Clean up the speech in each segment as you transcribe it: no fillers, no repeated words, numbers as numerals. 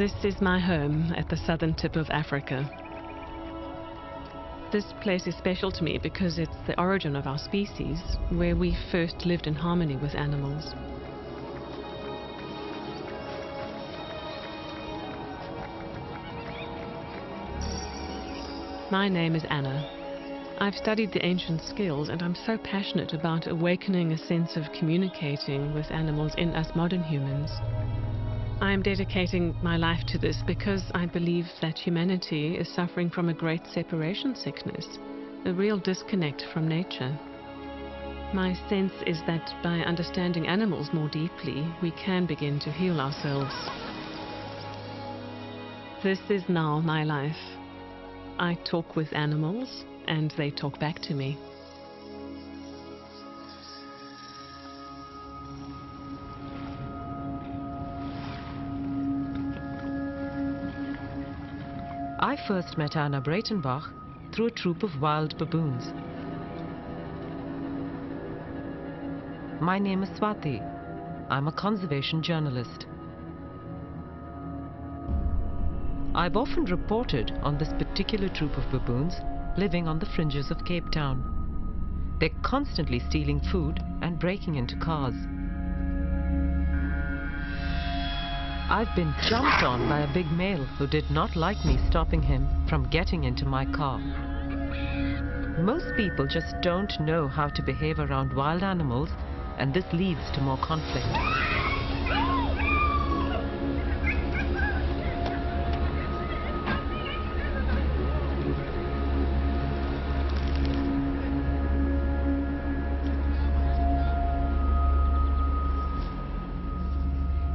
This is my home at the southern tip of Africa. This place is special to me because it's the origin of our species, where we first lived in harmony with animals. My name is Anna. I've studied the ancient skills, and I'm so passionate about awakening a sense of communicating with animals in us modern humans. I'm dedicating my life to this because I believe that humanity is suffering from a great separation sickness, a real disconnect from nature. My sense is that by understanding animals more deeply, we can begin to heal ourselves. This is now my life. I talk with animals, and they talk back to me. I first met Anna Breytenbach through a troop of wild baboons. My name is Swati. I'm a conservation journalist. I've often reported on this particular troop of baboons living on the fringes of Cape Town. They're constantly stealing food and breaking into cars. I've been jumped on by a big male who did not like me stopping him from getting into my car. Most people just don't know how to behave around wild animals, and this leads to more conflict.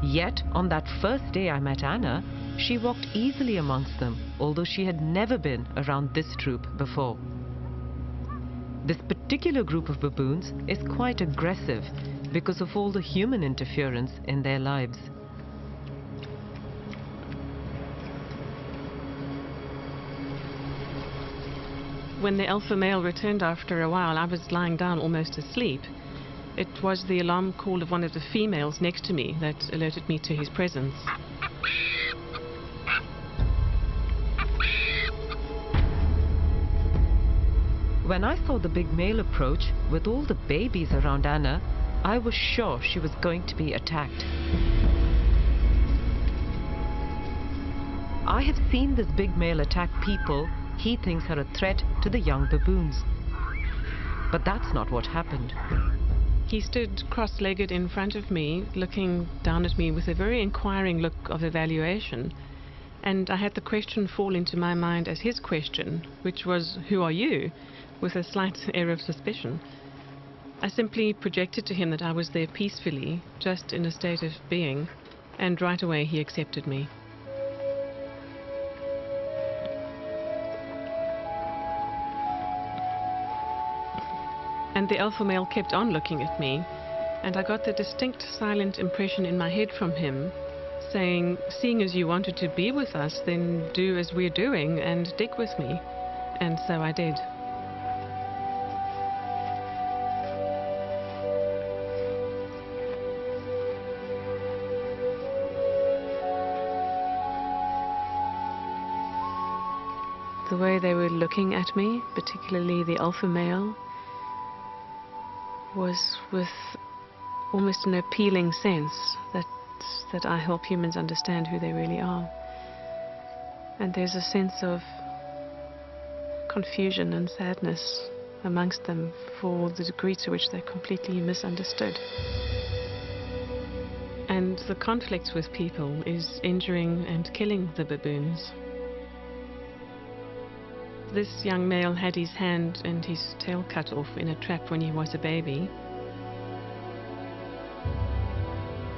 Yet, on that first day I met Anna, she walked easily amongst them, although she had never been around this troop before. This particular group of baboons is quite aggressive because of all the human interference in their lives. When the alpha male returned after a while, I was lying down almost asleep. It was the alarm call of one of the females next to me that alerted me to his presence. When I saw the big male approach with all the babies around Anna, I was sure she was going to be attacked. I have seen this big male attack people he thinks are a threat to the young baboons. But that's not what happened. He stood cross-legged in front of me, looking down at me with a very inquiring look of evaluation. And I had the question fall into my mind as his question, which was, "Who are you?" with a slight air of suspicion. I simply projected to him that I was there peacefully, just in a state of being, and right away he accepted me. And the alpha male kept on looking at me, and I got the distinct silent impression in my head from him, saying, "Seeing as you wanted to be with us, then do as we're doing and dig with me." And so I did. The way they were looking at me, particularly the alpha male, was with almost an appealing sense that I help humans understand who they really are. And there's a sense of confusion and sadness amongst them for the degree to which they're completely misunderstood. And the conflict with people is injuring and killing the baboons. This young male had his hand and his tail cut off in a trap when he was a baby.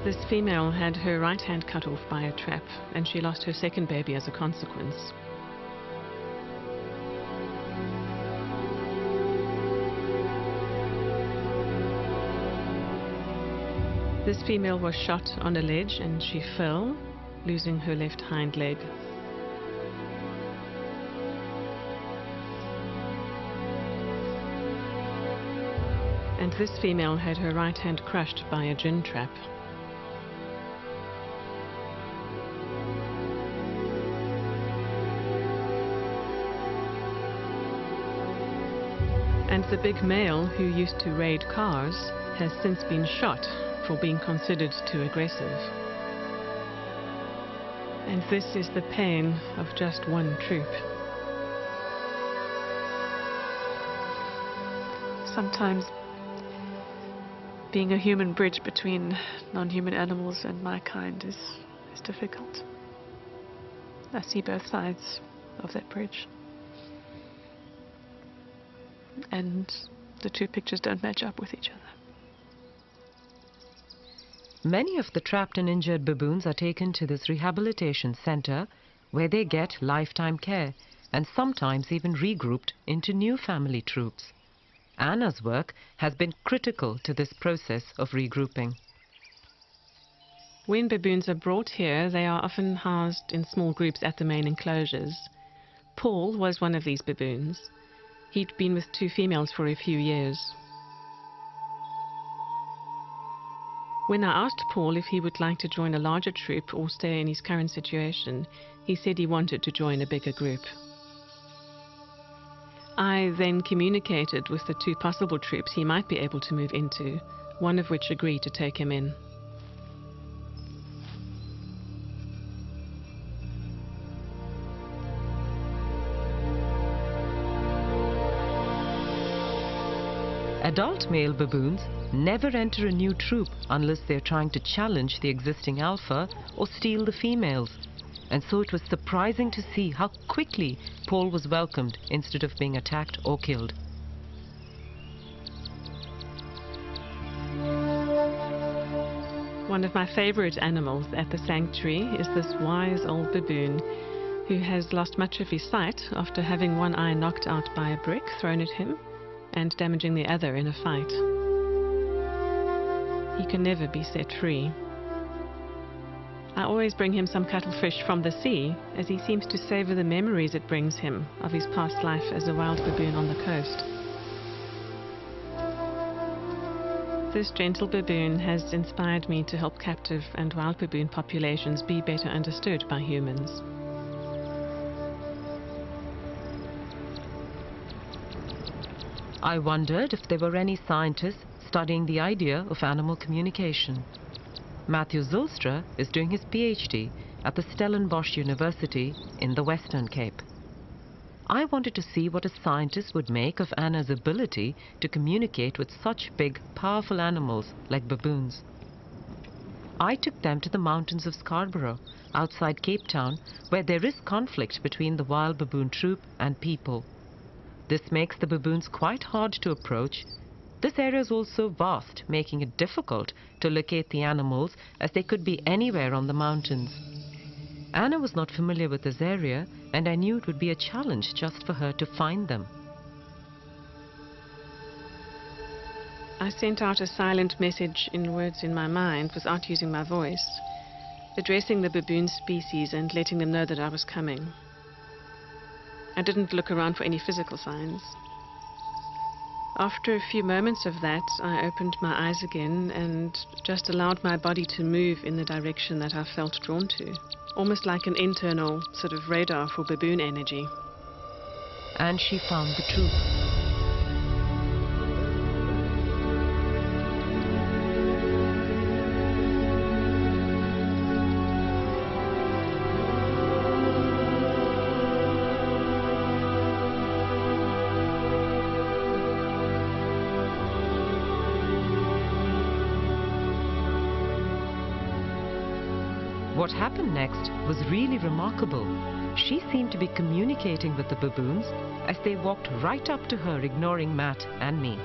This female had her right hand cut off by a trap, and she lost her second baby as a consequence. This female was shot on a ledge and she fell, losing her left hind leg. And this female had her right hand crushed by a gin trap. the big male who used to raid cars has since been shot for being considered too aggressive. And this is the pain of just one troop. Sometimes being a human bridge between non-human animals and my kind is difficult. I see both sides of that bridge. And the two pictures don't match up with each other. Many of the trapped and injured baboons are taken to this rehabilitation center where they get lifetime care and sometimes even regrouped into new family troops. Anna's work has been critical to this process of regrouping. When baboons are brought here, they are often housed in small groups at the main enclosures. Paul was one of these baboons. He'd been with two females for a few years. When I asked Paul if he would like to join a larger troop or stay in his current situation, he said he wanted to join a bigger group. I then communicated with the two possible troops he might be able to move into, one of which agreed to take him in. Adult male baboons never enter a new troop unless they're trying to challenge the existing alpha or steal the females. And so it was surprising to see how quickly Paul was welcomed instead of being attacked or killed. One of my favorite animals at the sanctuary is this wise old baboon who has lost much of his sight after having one eye knocked out by a brick thrown at him and damaging the other in a fight. He can never be set free. I always bring him some cuttlefish from the sea, as he seems to savor the memories it brings him of his past life as a wild baboon on the coast. This gentle baboon has inspired me to help captive and wild baboon populations be better understood by humans. I wondered if there were any scientists studying the idea of animal communication. Matthew Zulstra is doing his PhD at the Stellenbosch University in the Western Cape. I wanted to see what a scientist would make of Anna's ability to communicate with such big, powerful animals like baboons. I took them to the mountains of Scarborough, outside Cape Town, where there is conflict between the wild baboon troop and people. This makes the baboons quite hard to approach. This area is also vast, making it difficult to locate the animals as they could be anywhere on the mountains. Anna was not familiar with this area, and I knew it would be a challenge just for her to find them. I sent out a silent message in words in my mind without using my voice, addressing the baboon species and letting them know that I was coming. I didn't look around for any physical signs. After a few moments of that, I opened my eyes again and just allowed my body to move in the direction that I felt drawn to, almost like an internal sort of radar for baboon energy. And she found the troop. What happened next was really remarkable. She seemed to be communicating with the baboons as they walked right up to her, ignoring Matt and me.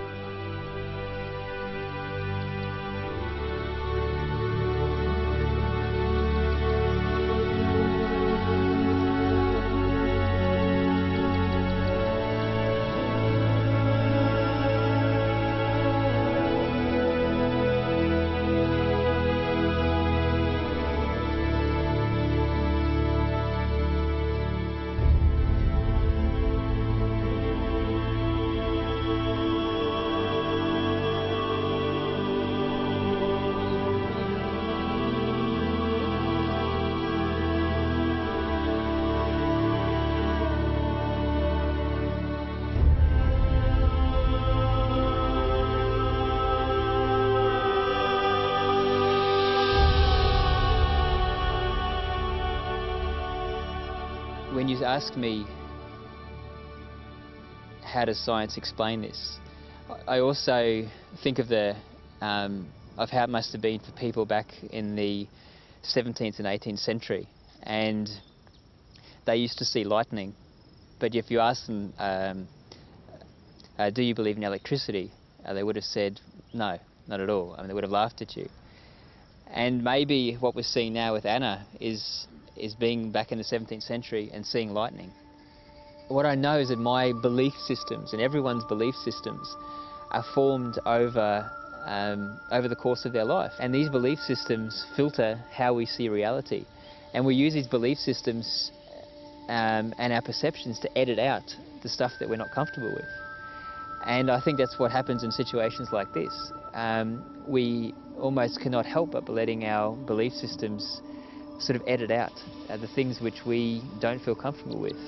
always ask me, how does science explain this? I also think of of how it must have been for people back in the 17th and 18th century, and they used to see lightning, but if you ask them, do you believe in electricity, they would have said no, not at all. I mean, they would have laughed at you. And maybe what we're seeing now with Anna is being back in the 17th century and seeing lightning. What I know is that my belief systems and everyone's belief systems are formed over the course of their life. And these belief systems filter how we see reality. And we use these belief systems and our perceptions to edit out the stuff that we're not comfortable with. And I think that's what happens in situations like this. We almost cannot help but letting our belief systems sort of edit out the things which we don't feel comfortable with.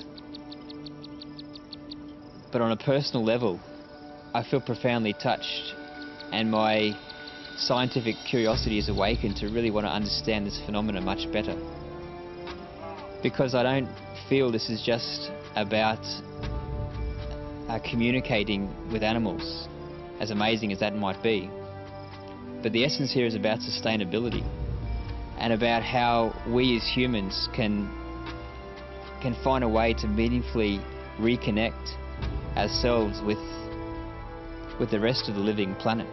But on a personal level, I feel profoundly touched, and my scientific curiosity is awakened to really want to understand this phenomenon much better. Because I don't feel this is just about communicating with animals, as amazing as that might be. But the essence here is about sustainability, and about how we as humans can find a way to meaningfully reconnect ourselves with the rest of the living planet.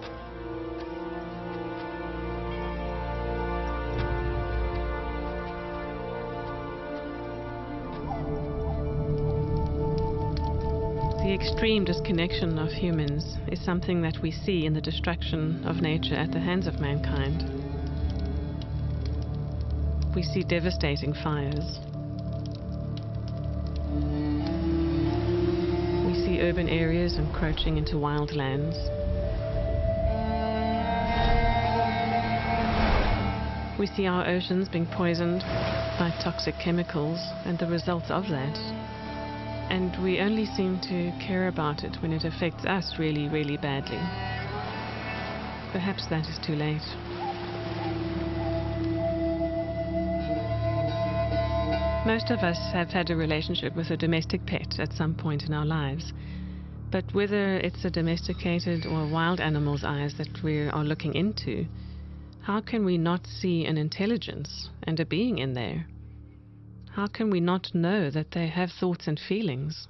The extreme disconnection of humans is something that we see in the destruction of nature at the hands of mankind. We see devastating fires. We see urban areas encroaching into wild lands. We see our oceans being poisoned by toxic chemicals and the results of that. And we only seem to care about it when it affects us really, really badly. Perhaps that is too late. Most of us have had a relationship with a domestic pet at some point in our lives. But whether it's a domesticated or wild animal's eyes that we are looking into, how can we not see an intelligence and a being in there? How can we not know that they have thoughts and feelings?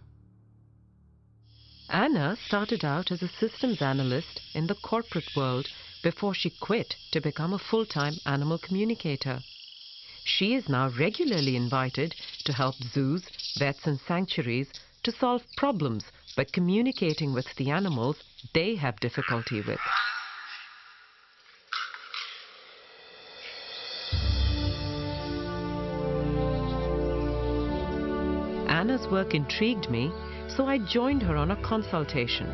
Anna started out as a systems analyst in the corporate world before she quit to become a full-time animal communicator. She is now regularly invited to help zoos, vets and sanctuaries to solve problems by communicating with the animals they have difficulty with. Anna's work intrigued me, so I joined her on a consultation.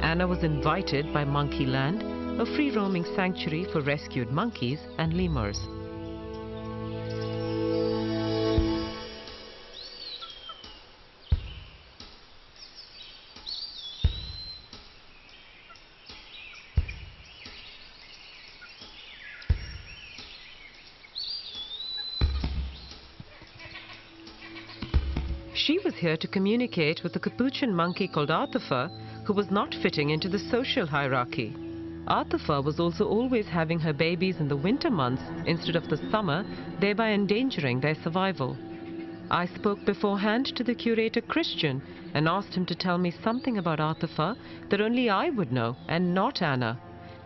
Anna was invited by Monkey Land, a free-roaming sanctuary for rescued monkeys and lemurs. She was here to communicate with a capuchin monkey called Arthur, who was not fitting into the social hierarchy. Arthur was also always having her babies in the winter months instead of the summer, thereby endangering their survival. I spoke beforehand to the curator Christian and asked him to tell me something about Arthur that only I would know and not Anna.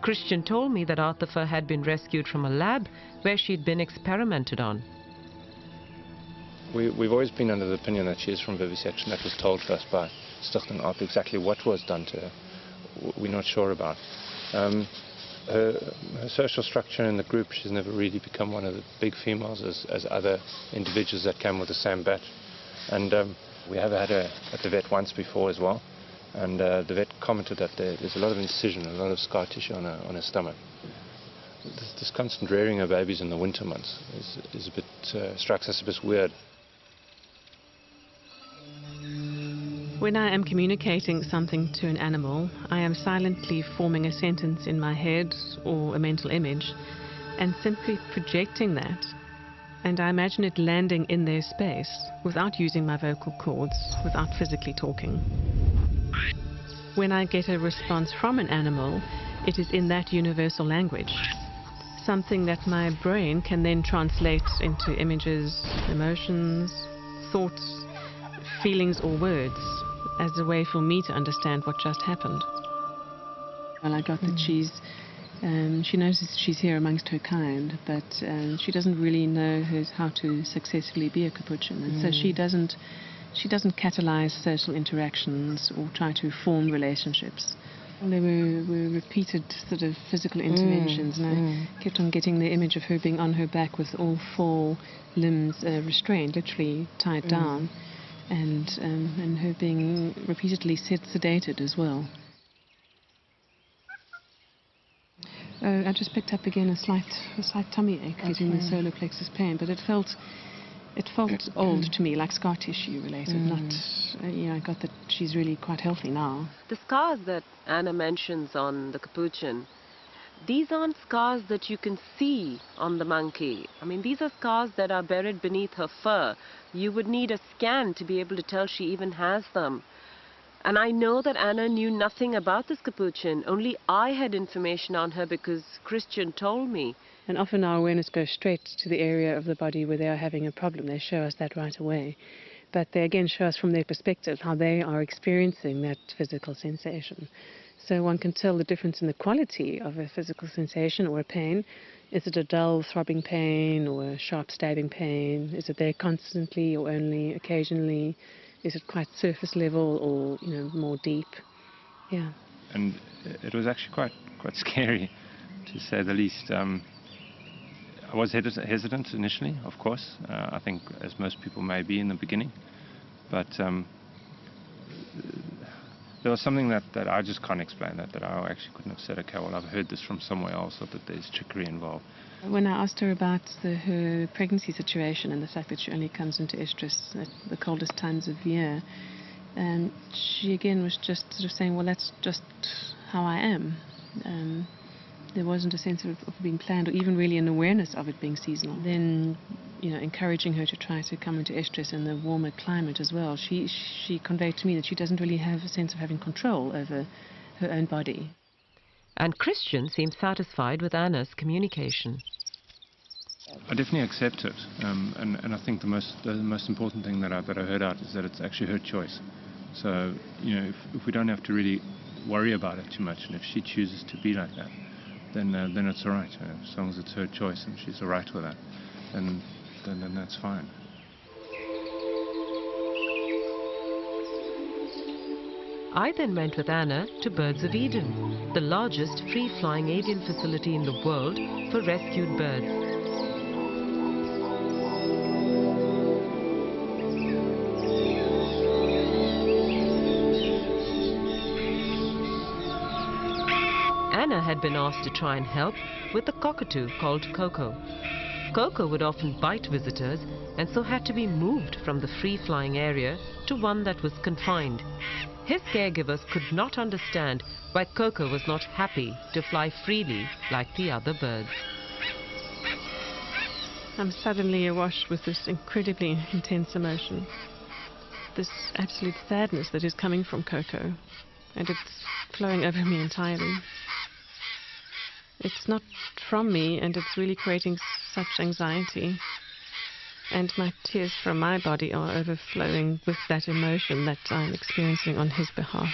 Christian told me that Arthur had been rescued from a lab where she'd been experimented on. We've always been under the opinion that she is from vivisection. That was told to us by Stichting Art. Exactly what was done to her, we're not sure about. Her social structure in the group, she's never really become one of the big females as other individuals that came with the same batch. And we have had her at the vet once before as well. And the vet commented that there's a lot of incision, a lot of scar tissue on her stomach. This constant rearing of babies in the winter months is a bit, strikes us a bit weird. When I am communicating something to an animal, I am silently forming a sentence in my head or a mental image and simply projecting that and I imagine it landing in their space without using my vocal cords, without physically talking. When I get a response from an animal, it is in that universal language, something that my brain can then translate into images, emotions, thoughts, feelings or words as a way for me to understand what just happened. Well, I got that she knows that she's here amongst her kind, but she doesn't really know how to successfully be a capuchin, and so she doesn't catalyze social interactions or try to form relationships. There were repeated sort of physical interventions, and I kept on getting the image of her being on her back with all four limbs restrained, literally tied down, and her being repeatedly sedated as well. I just picked up again a slight tummy ache, getting the solar plexus pain, but it felt old to me, like scar tissue related, not, I got that she's really quite healthy now. The scars that Anna mentions on the capuchin, these aren't scars that you can see on the monkey. I mean, these are scars that are buried beneath her fur. You would need a scan to be able to tell she even has them. And I know that Anna knew nothing about this capuchin. Only I had information on her because Christian told me. And often our awareness goes straight to the area of the body where they are having a problem. They show us that right away. But they again show us from their perspective how they are experiencing that physical sensation. So one can tell the difference in the quality of a physical sensation or a pain. Is it a dull throbbing pain or a sharp stabbing pain? Is it there constantly or only occasionally? Is it quite surface level or more deep? Yeah. And it was actually quite scary, to say the least. I was hesitant initially, of course. I think, as most people may be in the beginning, but there was something that I just can't explain, that I actually couldn't have said, okay, well, I've heard this from somewhere else, or that there's trickery involved. When I asked her about her pregnancy situation and the fact that she only comes into estrus at the coldest times of the year, she again was just sort of saying, well, that's just how I am. There wasn't a sense of being planned or even really an awareness of it being seasonal. Then, encouraging her to try to come into estrus in the warmer climate as well, she conveyed to me that she doesn't really have a sense of having control over her own body. And Christian seems satisfied with Anna's communication. I definitely accept it, and I think the most important thing that I heard out is that it's actually her choice. So, if we don't have to really worry about it too much, and if she chooses to be like that, then it's all right. As long as it's her choice and she's all right with that, then that's fine. I then went with Anna to Birds of Eden, the largest free-flying avian facility in the world for rescued birds. Anna had been asked to try and help with a cockatoo called Coco. Coco would often bite visitors and so had to be moved from the free-flying area to one that was confined. His caregivers could not understand why Coco was not happy to fly freely like the other birds. I'm suddenly awash with this incredibly intense emotion. This absolute sadness that is coming from Coco, and it's flowing over me entirely. It's not from me, and it's really creating such anxiety. And my tears from my body are overflowing with that emotion that I'm experiencing on his behalf.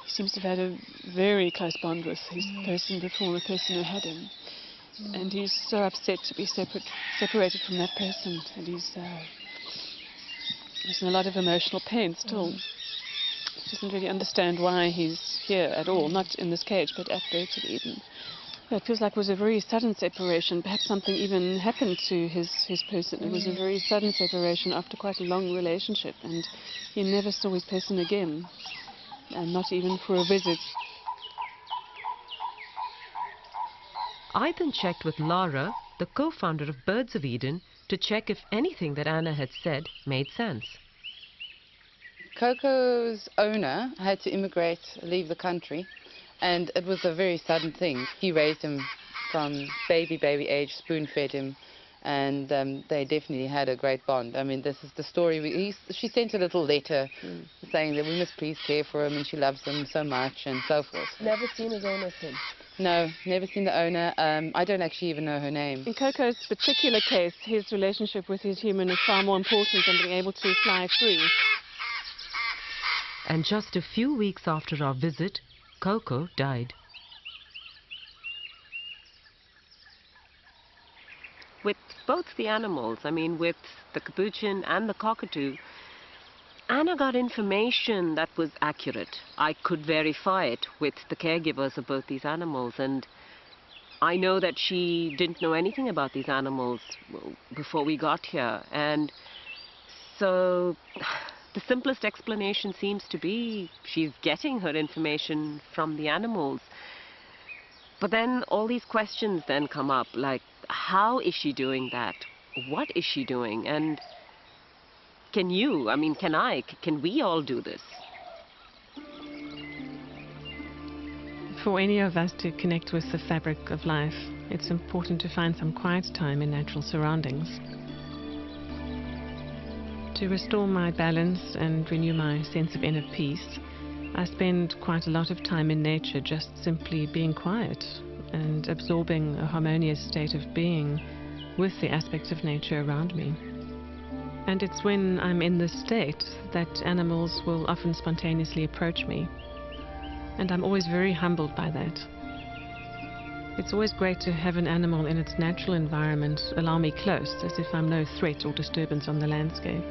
He seems to have had a very close bond with his person before, the person who had him. And he's so upset to be separated from that person. And he's in a lot of emotional pain still. He doesn't really understand why he's here at all, not in this cage, but at Birds of Eden. It feels like it was a very sudden separation. Perhaps something even happened to his person. It was a very sudden separation after quite a long relationship, and he never saw his person again, and not even for a visit. I then checked with Lara, the co-founder of Birds of Eden, to check if anything that Anna had said made sense. Coco's owner had to leave the country, And it was a very sudden thing. He raised him from baby age, spoon-fed him, and they definitely had a great bond. I mean, this is the story. She sent a little letter saying that we must please care for him and she loves him so much and so forth. Never seen his owner since? No, never seen the owner. I don't actually even know her name. In Coco's particular case, his relationship with his human is far more important than being able to fly free. And just a few weeks after our visit, Coco died. With both the animals, I mean with the capuchin and the cockatoo, Anna got information that was accurate. I could verify it with the caregivers of both these animals, and I know that she didn't know anything about these animals before we got here. And so the simplest explanation seems to be she's getting her information from the animals. But then all these questions then come up, like, how is she doing that? What is she doing? And can you, I mean, can we all do this? For any of us to connect with the fabric of life, it's important to find some quiet time in natural surroundings. To restore my balance and renew my sense of inner peace, I spend quite a lot of time in nature just simply being quiet and absorbing a harmonious state of being with the aspects of nature around me. And it's when I'm in this state that animals will often spontaneously approach me. And I'm always very humbled by that. It's always great to have an animal in its natural environment allow me close, as if I'm no threat or disturbance on the landscape.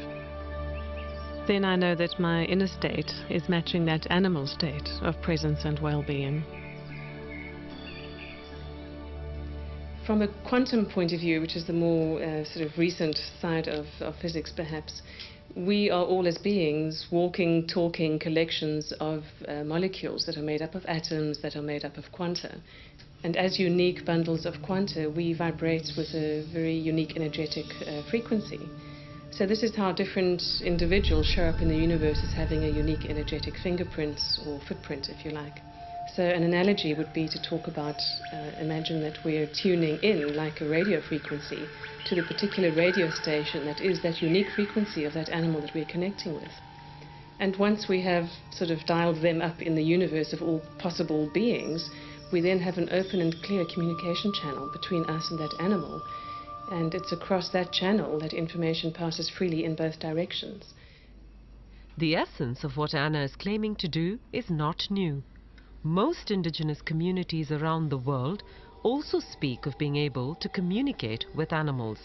Then I know that my inner state is matching that animal state of presence and well-being. From a quantum point of view, which is the more sort of recent side of physics perhaps, we are all as beings walking, talking collections of molecules that are made up of atoms, that are made up of quanta. And as unique bundles of quanta, we vibrate with a very unique energetic frequency. So this is how different individuals show up in the universe as having a unique energetic fingerprint or footprint, if you like. So an analogy would be to talk about, imagine that we're tuning in like a radio frequency to the particular radio station that is that unique frequency of that animal that we're connecting with. And once we have sort of dialed them up in the universe of all possible beings, we then have an open and clear communication channel between us and that animal. And it's across that channel that information passes freely in both directions. The essence of what Anna is claiming to do is not new. Most indigenous communities around the world also speak of being able to communicate with animals.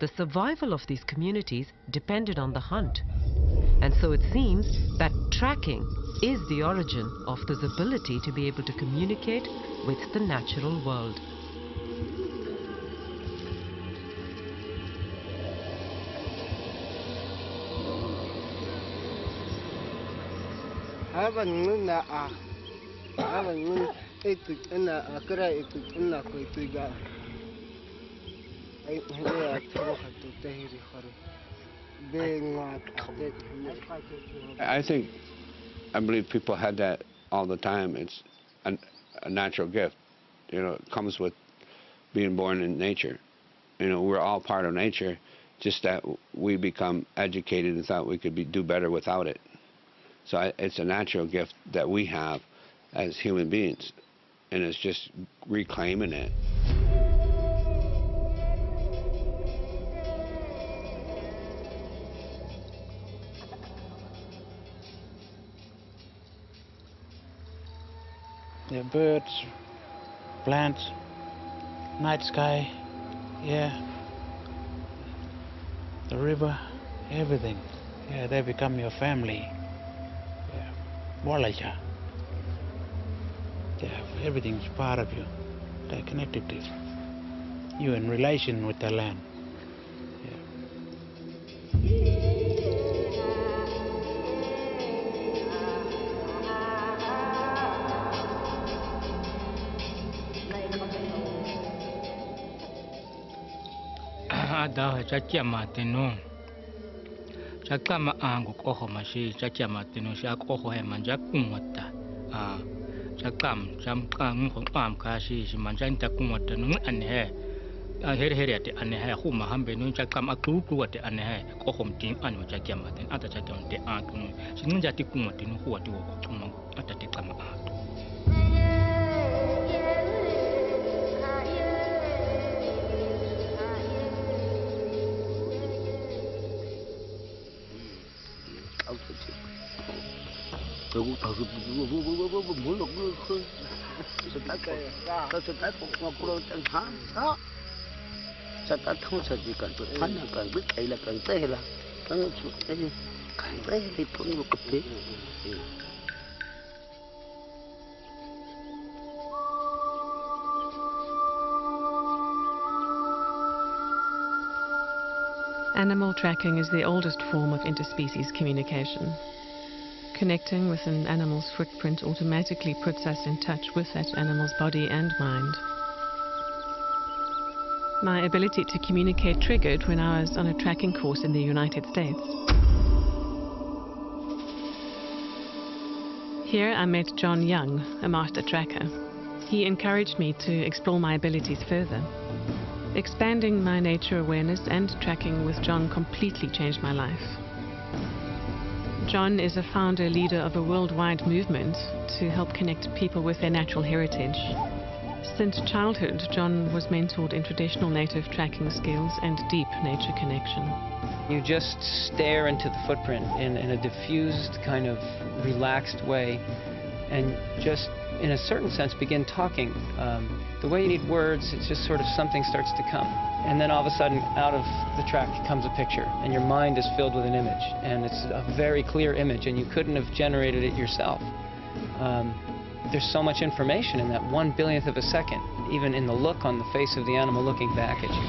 The survival of these communities depended on the hunt. And so it seems that tracking is the origin of this ability to be able to communicate with the natural world. I believe people had that all the time. It's a natural gift. You know, it comes with being born in nature. You know, we're all part of nature, just that we become educated and thought we could do better without it. So it's a natural gift that we have as human beings, and it's just reclaiming it. The birds, plants, night sky, yeah, the river, everything. Yeah, they become your family. Yeah, everything's part of you. They're connected to you. You're in relation with the land. Ada chakia mateno. Chakama angu koho mashi chakia mateno shak oho he manjak umata. Chakam, Jamkam, Kashi, Manjanta Kumatanu, and hair. I hear it and hair, whom Mahambe, Chakam, a clue to what and hair, or home team, and Jakiamat, and other Chakam, the aunt, Sinjatikumatin, who are to walk at the Tikama art. Animal tracking is the oldest form of interspecies communication. Connecting with an animal's footprint automatically puts us in touch with that animal's body and mind. My ability to communicate triggered when I was on a tracking course in the United States. Here I met John Young, a master tracker. He encouraged me to explore my abilities further. Expanding my nature awareness and tracking with John completely changed my life. John is a founder leader of a worldwide movement to help connect people with their natural heritage. Since childhood, John was mentored in traditional native tracking skills and deep nature connection. You just stare into the footprint in a diffused, kind of relaxed way, and just, in a certain sense, begin talking. The way you need words, it's just sort of something starts to come. And then all of a sudden, out of the track comes a picture, and your mind is filled with an image. And it's a very clear image, and you couldn't have generated it yourself. There's so much information in that 1/1000th of a second, even in the look on the face of the animal looking back at you.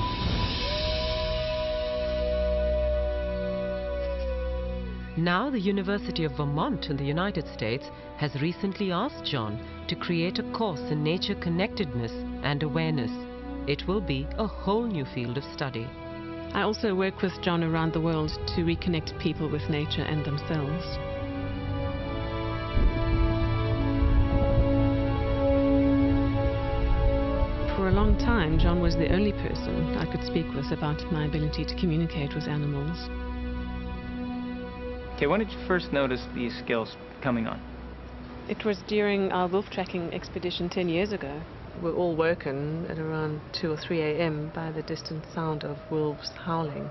Now the University of Vermont in the United States has recently asked John to create a course in nature connectedness and awareness. It will be a whole new field of study. I also work with John around the world to reconnect people with nature and themselves. For a long time, John was the only person I could speak with about my ability to communicate with animals. Okay, when did you first notice these skills coming on? It was during our wolf tracking expedition 10 years ago. We were all woken at around 2 or 3 a.m. by the distant sound of wolves howling.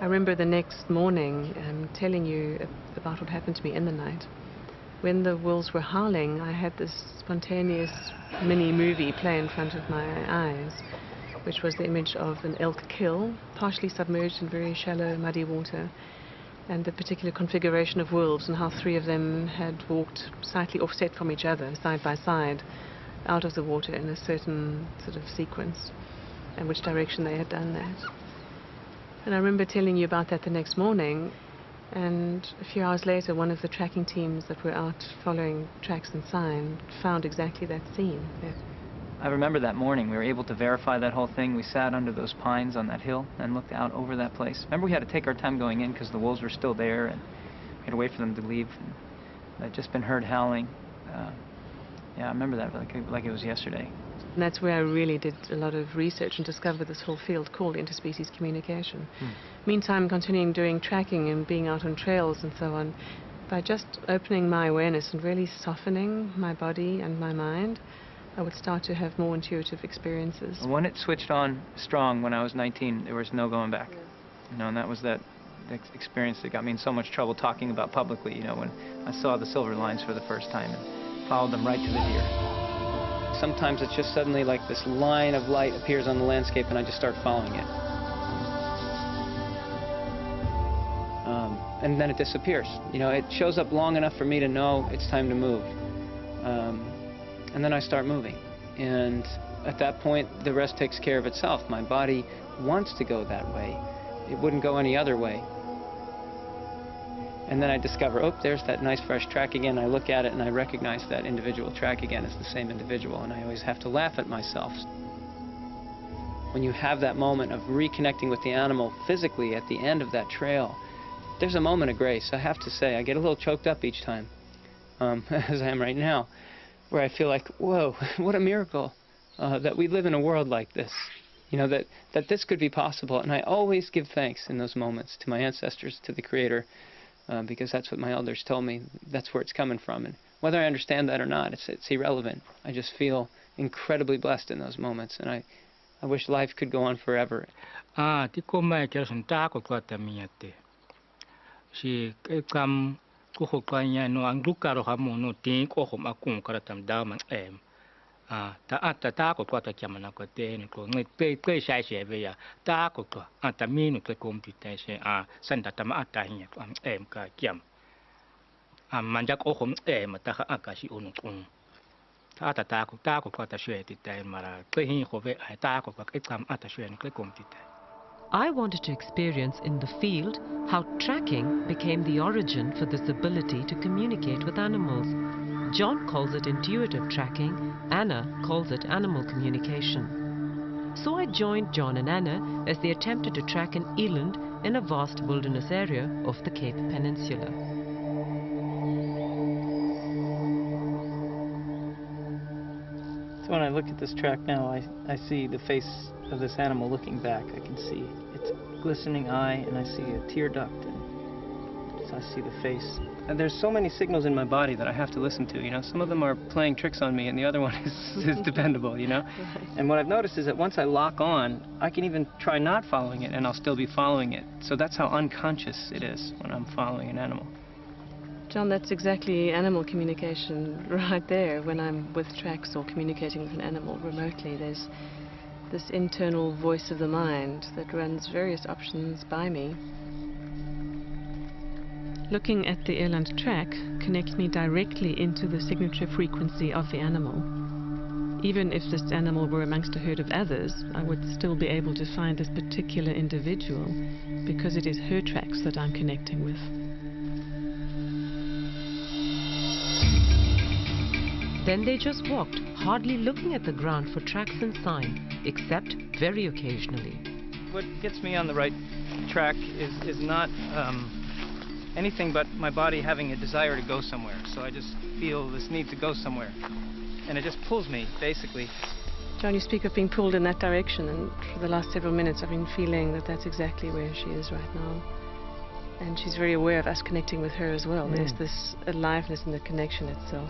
I remember the next morning telling you about what happened to me in the night. When the wolves were howling, I had this spontaneous mini movie play in front of my eyes, which was the image of an elk kill, partially submerged in very shallow, muddy water, and the particular configuration of wolves and how 3 of them had walked slightly offset from each other, side by side, out of the water in a certain sort of sequence, and which direction they had done that. And I remember telling you about that the next morning, and a few hours later one of the tracking teams that were out following tracks and sign found exactly that scene. I remember that morning we were able to verify that whole thing. We sat under those pines on that hill and looked out over that place. Remember, we had to take our time going in because the wolves were still there and we had to wait for them to leave. And I'd just been heard howling. Yeah, I remember that like it was yesterday. And that's where I really did a lot of research and discovered this whole field called interspecies communication. Meantime, continuing doing tracking and being out on trails and so on, by just opening my awareness and really softening my body and my mind, I would start to have more intuitive experiences. When it switched on strong when I was 19, there was no going back. You know, and that was that experience that got me in so much trouble talking about publicly, you know, when I saw the silver lines for the first time and followed them right to the deer. Sometimes it's just suddenly like this line of light appears on the landscape and I just start following it. And then it disappears. You know, it shows up long enough for me to know it's time to move. And then I start moving. And at that point, the rest takes care of itself. My body wants to go that way. It wouldn't go any other way. And then I discover, oh, there's that nice fresh track again. I look at it and I recognize that individual track again as the same individual. And I always have to laugh at myself. When you have that moment of reconnecting with the animal physically at the end of that trail, there's a moment of grace. I have to say, I get a little choked up each time, as I am right now. where I feel like, whoa, what a miracle that we live in a world like this. You know, that this could be possible. And I always give thanks in those moments to my ancestors, to the Creator, because that's what my elders told me. That's where it's coming from. And whether I understand that or not, it's irrelevant. I just feel incredibly blessed in those moments. And I wish life could go on forever. Ti ko mai ke sun ta ko ta mi ate. Si kam ko ko ka nya no ang du ka ro ha mo no ti ko ho ma ku ka tam da man em. Ta ko ta kya na ko te ni ko ngai pe sai se ve ya. Ta ko to ta mi no ke kom ti te se san ta ma ta nya ko em ka kyam. Man ja ko ho em ta ha ka si onu kun. Ta ko ta shwe ti te mara ko hin ko ve ta ko ka kam ta shwe ni ko kom ti te. I wanted to experience in the field how tracking became the origin for this ability to communicate with animals. John calls it intuitive tracking, Anna calls it animal communication. So I joined John and Anna as they attempted to track an eland in a vast wilderness area of the Cape Peninsula. So when I look at this track now, I see the face of this animal looking back. I can see its glistening eye, and I see a tear duct, and so I see the face. And there's so many signals in my body that I have to listen to, you know. Some of them are playing tricks on me, and the other one is dependable, you know. And what I've noticed is that once I lock on, I can even try not following it, and I'll still be following it. So that's how unconscious it is when I'm following an animal. John, that's exactly animal communication right there. When I'm with tracks or communicating with an animal remotely, there's this internal voice of the mind that runs various options by me. Looking at the eland track connects me directly into the signature frequency of the animal. Even if this animal were amongst a herd of others, I would still be able to find this particular individual because it is her tracks that I'm connecting with. Then they just walked, hardly looking at the ground for tracks and sign, except very occasionally. What gets me on the right track is not anything but my body having a desire to go somewhere. So I just feel this need to go somewhere. And it just pulls me, basically. John, you speak of being pulled in that direction, and for the last several minutes I've been feeling that that's exactly where she is right now. And she's very aware of us connecting with her as well. There's this aliveness in the connection itself.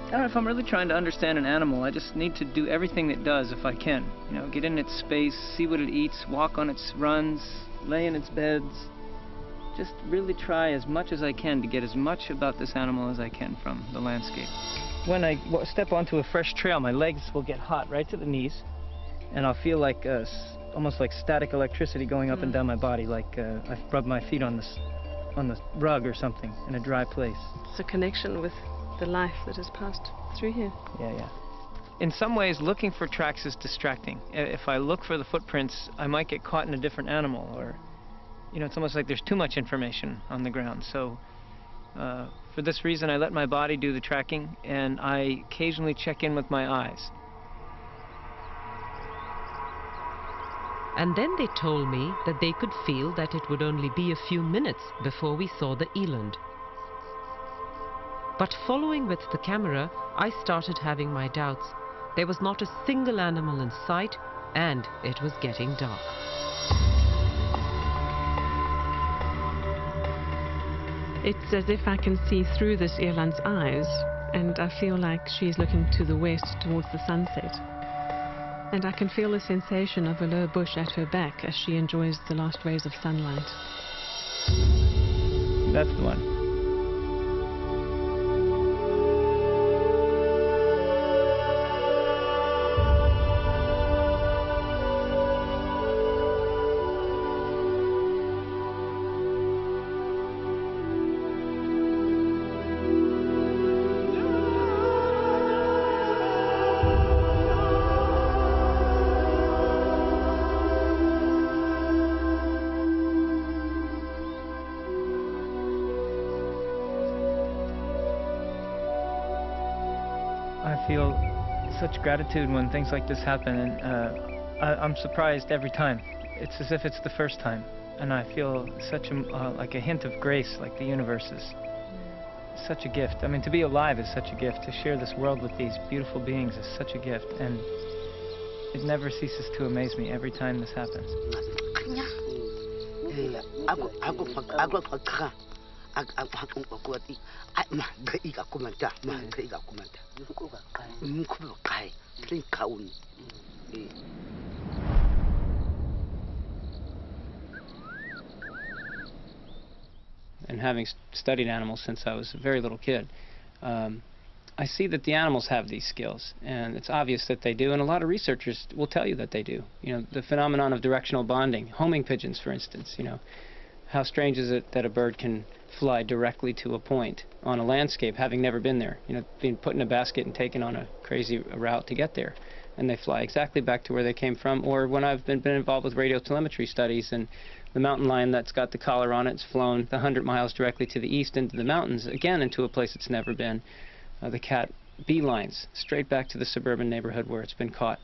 I don't know, if I'm really trying to understand an animal, I just need to do everything it does if I can. You know, get in its space, see what it eats, walk on its runs, lay in its beds. Just really try as much as I can to get as much about this animal as I can from the landscape. When I step onto a fresh trail, my legs will get hot right to the knees, and I'll feel like almost like static electricity going up and down my body, like I've rubbed my feet on the rug or something in a dry place. It's a connection with the life that has passed through here. Yeah. In some ways, looking for tracks is distracting. If I look for the footprints, I might get caught in a different animal, or, you know, it's almost like there's too much information on the ground. So for this reason, I let my body do the tracking, and I occasionally check in with my eyes. And then they told me that they could feel that it would only be a few minutes before we saw the eland. But following with the camera, I started having my doubts. There was not a single animal in sight, and it was getting dark. It's as if I can see through this eland's eyes, and I feel like she's looking to the west towards the sunset. And I can feel the sensation of a low bush at her back as she enjoys the last rays of sunlight. That's the one. I feel such gratitude when things like this happen, and I'm surprised every time. It's as if it's the first time, and I feel such like a hint of grace, like the universe is such a gift. I mean, to be alive is such a gift. To share this world with these beautiful beings is such a gift. And it never ceases to amaze me every time this happens. And having studied animals since I was a very little kid, I see that the animals have these skills, and it's obvious that they do, and a lot of researchers will tell you that they do. You know, the phenomenon of directional bonding, homing pigeons, for instance, you know, how strange is it that a bird can fly directly to a point on a landscape, having never been there, you know, being put in a basket and taken on a crazy route to get there, and they fly exactly back to where they came from. Or when I've been involved with radio telemetry studies, and the mountain lion that's got the collar on it's flown the 100 miles directly to the east into the mountains, again into a place it's never been. The cat beelines straight back to the suburban neighborhood where it's been caught.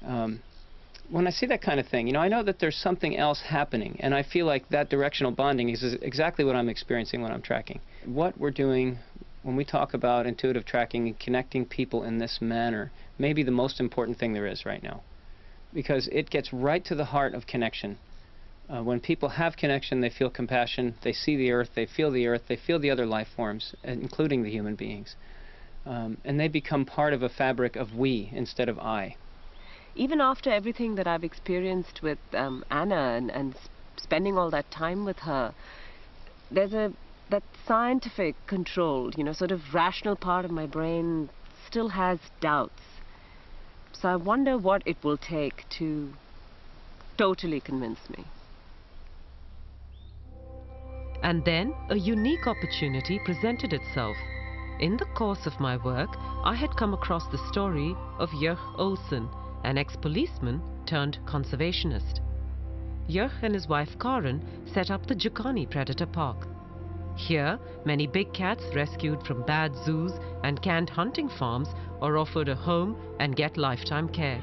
When I see that kind of thing, you know, I know that there's something else happening, and I feel like that directional bonding is exactly what I'm experiencing when I'm tracking. What we're doing when we talk about intuitive tracking and connecting people in this manner may be the most important thing there is right now, because it gets right to the heart of connection. When people have connection, they feel compassion, they see the earth, they feel the other life forms, including the human beings. And they become part of a fabric of we instead of I. Even after everything that I've experienced with Anna and spending all that time with her, there's that scientific controlled, you know, sort of rational part of my brain still has doubts. So I wonder what it will take to totally convince me. And then a unique opportunity presented itself. In the course of my work, I had come across the story of Jörg Olsen, an ex-policeman turned conservationist. Jörg and his wife Karen set up the Jukani Predator Park. Here, many big cats rescued from bad zoos and canned hunting farms are offered a home and get lifetime care.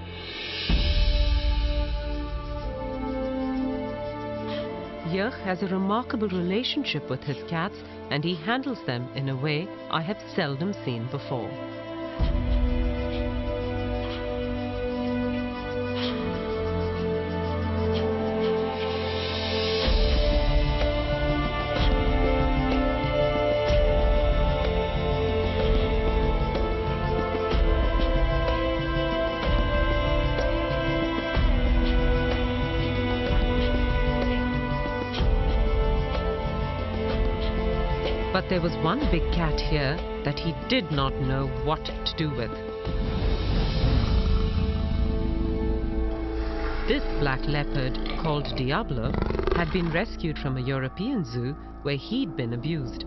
Jörg has a remarkable relationship with his cats, and he handles them in a way I have seldom seen before. But there was one big cat here that he did not know what to do with. This black leopard, called Diablo, had been rescued from a European zoo where he'd been abused.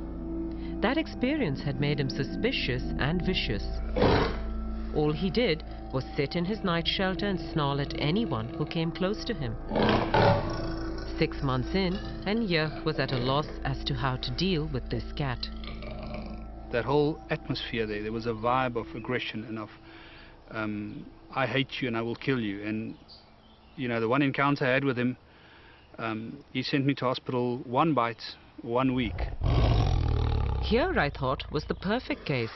That experience had made him suspicious and vicious. All he did was sit in his night shelter and snarl at anyone who came close to him. 6 months in, and Jörg was at a loss as to how to deal with this cat. That whole atmosphere there was a vibe of aggression and of I hate you and I will kill you. And you know, the one encounter I had with him, he sent me to hospital 1 bite, 1 week. Here, I thought, was the perfect case.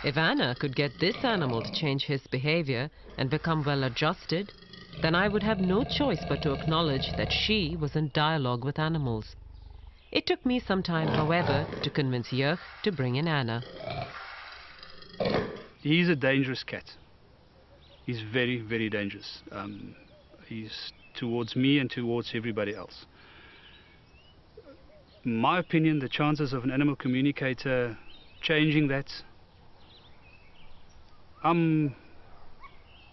If Anna could get this animal to change his behavior and become well adjusted, then I would have no choice but to acknowledge that she was in dialogue with animals. It took me some time, however, to convince Jörg to bring in Anna. He's a dangerous cat. He's very, very dangerous. He's towards me and towards everybody else. In my opinion, the chances of an animal communicator changing that,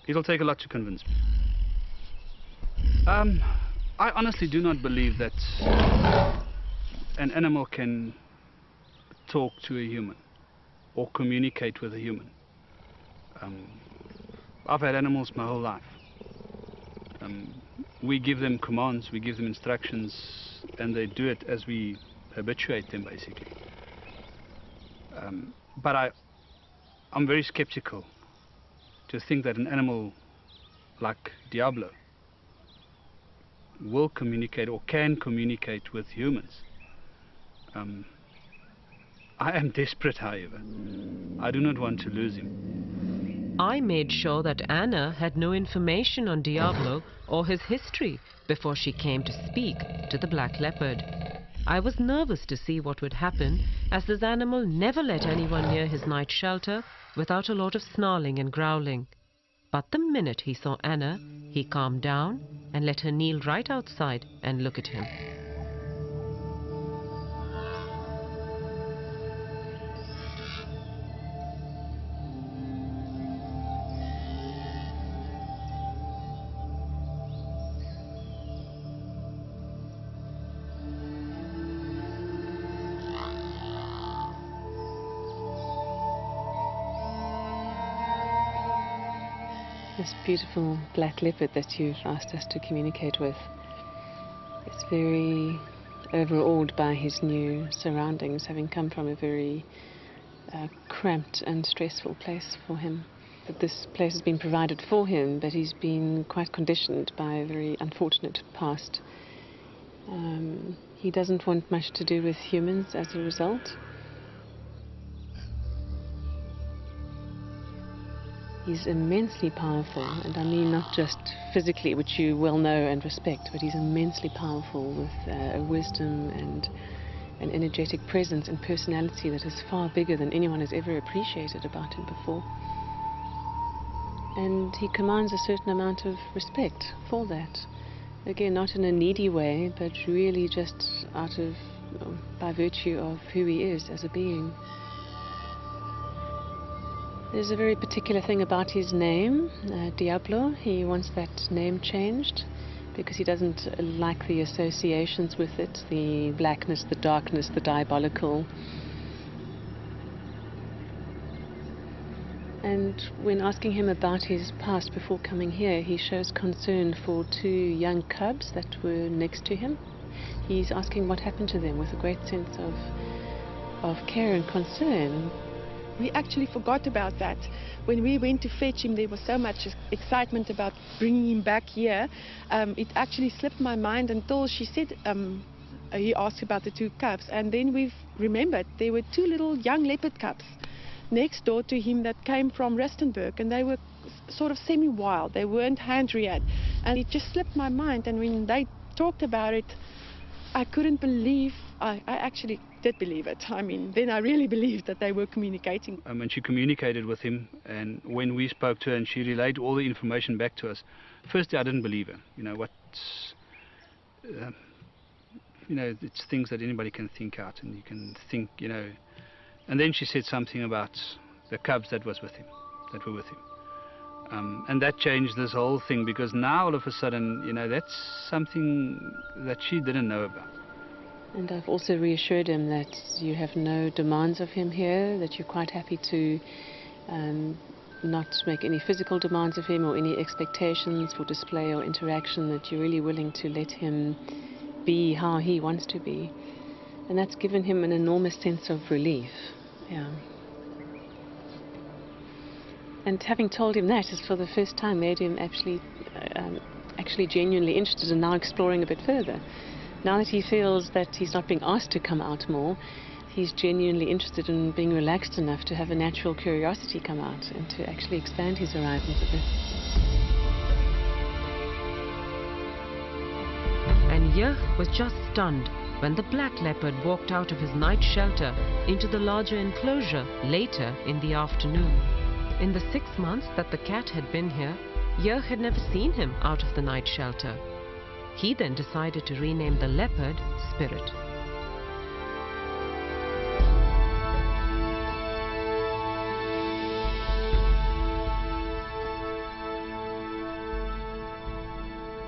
it'll take a lot to convince me. I honestly do not believe that an animal can talk to a human or communicate with a human. I've had animals my whole life. We give them commands, we give them instructions, and they do it as we habituate them, basically. But I'm very skeptical to think that an animal like Diablo will communicate or can communicate with humans. I am desperate, however. I do not want to lose him. I made sure that Anna had no information on Diablo or his history before she came to speak to the black leopard. I was nervous to see what would happen, as this animal never let anyone near his night shelter without a lot of snarling and growling. But the minute he saw Anna, he calmed down and let her kneel right outside and look at him. This beautiful black leopard that you've asked us to communicate with is very overawed by his new surroundings, having come from a very cramped and stressful place for him. That this place has been provided for him, but he's been quite conditioned by a very unfortunate past. He doesn't want much to do with humans as a result. He's immensely powerful, and I mean not just physically, which you well know and respect, but he's immensely powerful with a wisdom and an energetic presence and personality that is far bigger than anyone has ever appreciated about him before. And he commands a certain amount of respect for that. Again, not in a needy way, but really just out of, by virtue of who he is as a being. There's a very particular thing about his name, Diablo. He wants that name changed because he doesn't like the associations with it, the blackness, the darkness, the diabolical. And when asking him about his past before coming here, he shows concern for two young cubs that were next to him. He's asking what happened to them with a great sense of care and concern. We actually forgot about that. When we went to fetch him, there was so much excitement about bringing him back here. It actually slipped my mind until she said, he asked about the two cubs, and then we've remembered there were two little young leopard cubs next door to him that came from Breytenbach, and they were sort of semi-wild. They weren't hand-reared, and it just slipped my mind. And when they talked about it, I couldn't believe. I actually did believe it. I mean, then I really believed that they were communicating. And she communicated with him, and when we spoke to her and she relayed all the information back to us, firstly I didn't believe her. You know, it's things that anybody can think out, and you can think, and then she said something about the cubs that were with him. And that changed this whole thing, because now all of a sudden, that's something that she didn't know about. And I've also reassured him that you have no demands of him here, that you're quite happy to not make any physical demands of him or any expectations for display or interaction, that you're really willing to let him be how he wants to be. And that's given him an enormous sense of relief. Yeah. And having told him that has for the first time made him actually genuinely interested and now exploring a bit further. Now that he feels that he's not being asked to come out more, he's genuinely interested in being relaxed enough to have a natural curiosity come out and to actually expand his horizons a bit. And Yeh was just stunned when the black leopard walked out of his night shelter into the larger enclosure later in the afternoon. In the 6 months that the cat had been here, Yeh had never seen him out of the night shelter. He then decided to rename the leopard Spirit.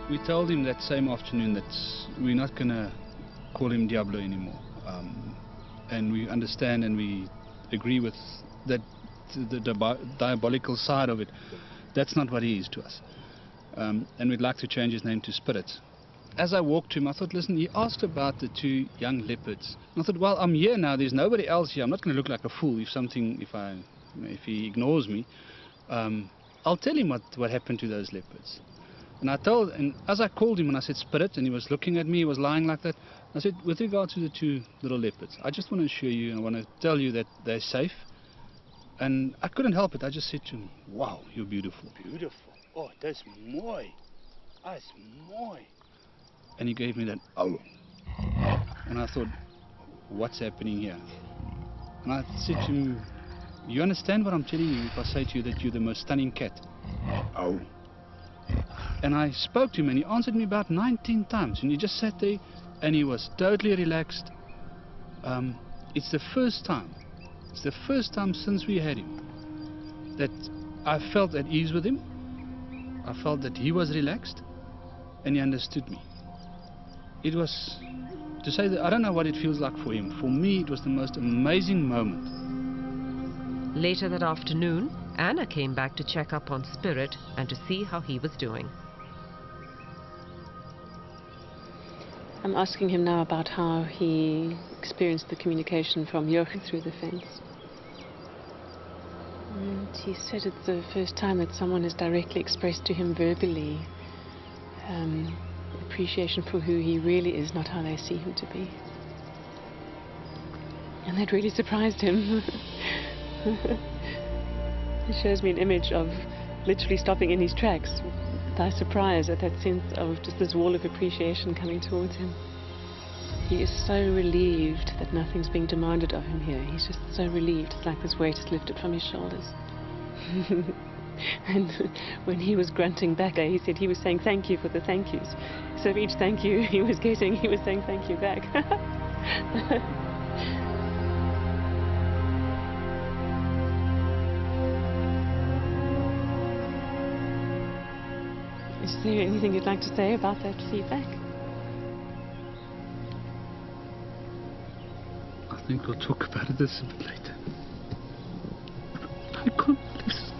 We told him that same afternoon that we're not going to call him Diablo anymore. And we understand and we agree with that the diabolical side of it. That's not what he is to us. And we'd like to change his name to Spirit. As I walked to him, I thought, listen, he asked about the two young leopards. And I thought, well, I'm here now, there's nobody else here. I'm not going to look like a fool if he ignores me. I'll tell him what happened to those leopards. And as I called him and I said, Spirit, and he was looking at me, he was lying like that, I said, with regard to the 2 little leopards, I just want to assure you and I want to tell you that they're safe. And I couldn't help it. I just said to him, wow, you're beautiful. Beautiful. Oh, that's mooi. That's mooi. And he gave me that, oh. And I thought, what's happening here? And I said to him, you understand what I'm telling you if I say to you that you're the most stunning cat? Oh. And I spoke to him and he answered me about 19 times. And he just sat there and he was totally relaxed. It's the first time since we had him that I felt at ease with him. I felt that he was relaxed and he understood me. It was, to say that I don't know what it feels like for him. For me, it was the most amazing moment. Later that afternoon, Anna came back to check up on Spirit and to see how he was doing. I'm asking him now about how he experienced the communication from Jochen through the fence. And he said it's the first time that someone has directly expressed to him verbally appreciation for who he really is, not how they see him to be. And that really surprised him. It shows me an image of literally stopping in his tracks by surprise at that sense of just this wall of appreciation coming towards him. He is so relieved that nothing's being demanded of him here. He's just so relieved. It's like this weight is lifted from his shoulders. And when he was grunting back, he said he was saying thank you for the thank yous. So for each thank you he was getting, he was saying thank you back. Is there anything you'd like to say about that feedback? I think we'll talk about this a bit later. I can't listen.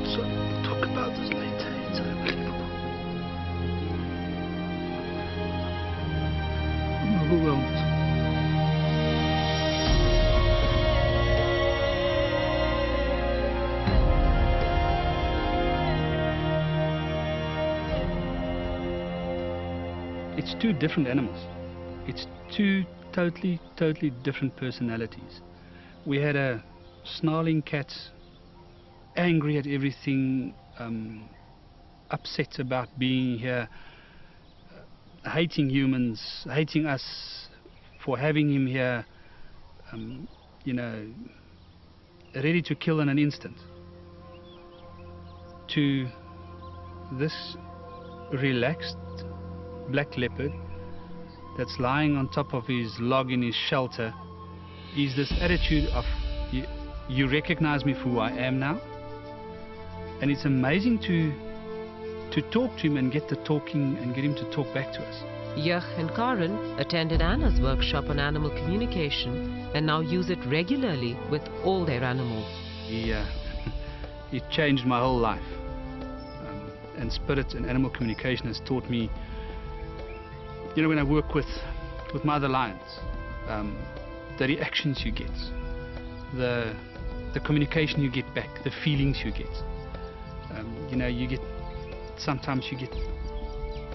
So we'll talk about this later. It's unbelievable. I'm overwhelmed. It's 2 different animals. It's 2 totally different personalities. We had a snarling cat, angry at everything, upset about being here, hating humans, hating us for having him here, you know, ready to kill in an instant. To this relaxed black leopard that's lying on top of his log in his shelter is this attitude of you recognize me for who I am now. And it's amazing to talk to him and get the talking and get him to talk back to us. Joch and Karen attended Anna's workshop on animal communication and now use it regularly with all their animals. It changed my whole life. And Spirit and animal communication has taught me, you know, when I work with my other lions, the reactions you get, the communication you get back, the feelings you get. You know, sometimes you get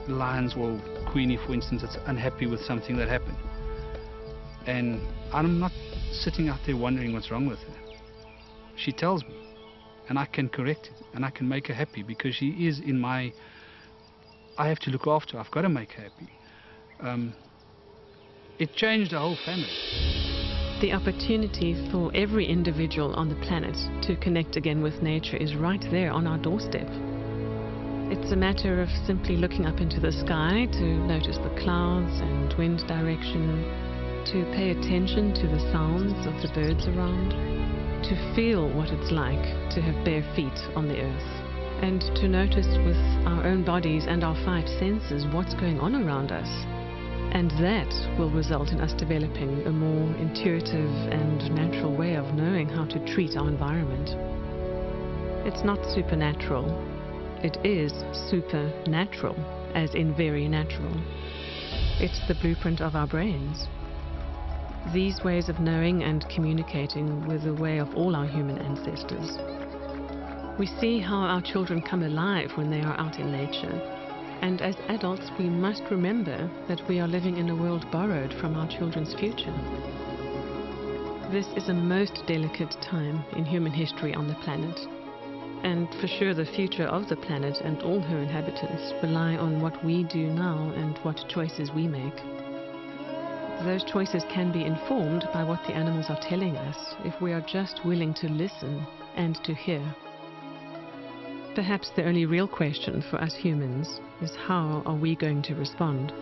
lions, or Queenie for instance, that's unhappy with something that happened. And I'm not sitting out there wondering what's wrong with her. She tells me, and I can correct it, and I can make her happy, because she is in my, I have to look after her, I've got to make her happy. It changed the whole family. The opportunity for every individual on the planet to connect again with nature is right there on our doorstep. It's a matter of simply looking up into the sky to notice the clouds and wind direction, to pay attention to the sounds of the birds around, to feel what it's like to have bare feet on the earth, and to notice with our own bodies and our 5 senses what's going on around us. And that will result in us developing a more intuitive and natural way of knowing how to treat our environment. It's not supernatural. It is supernatural, as in very natural. It's the blueprint of our brains. These ways of knowing and communicating were the way of all our human ancestors. We see how our children come alive when they are out in nature. And as adults, we must remember that we are living in a world borrowed from our children's future. This is a most delicate time in human history on the planet. And for sure the future of the planet and all her inhabitants rely on what we do now and what choices we make. Those choices can be informed by what the animals are telling us if we are just willing to listen and to hear. Perhaps the only real question for us humans is how are we going to respond?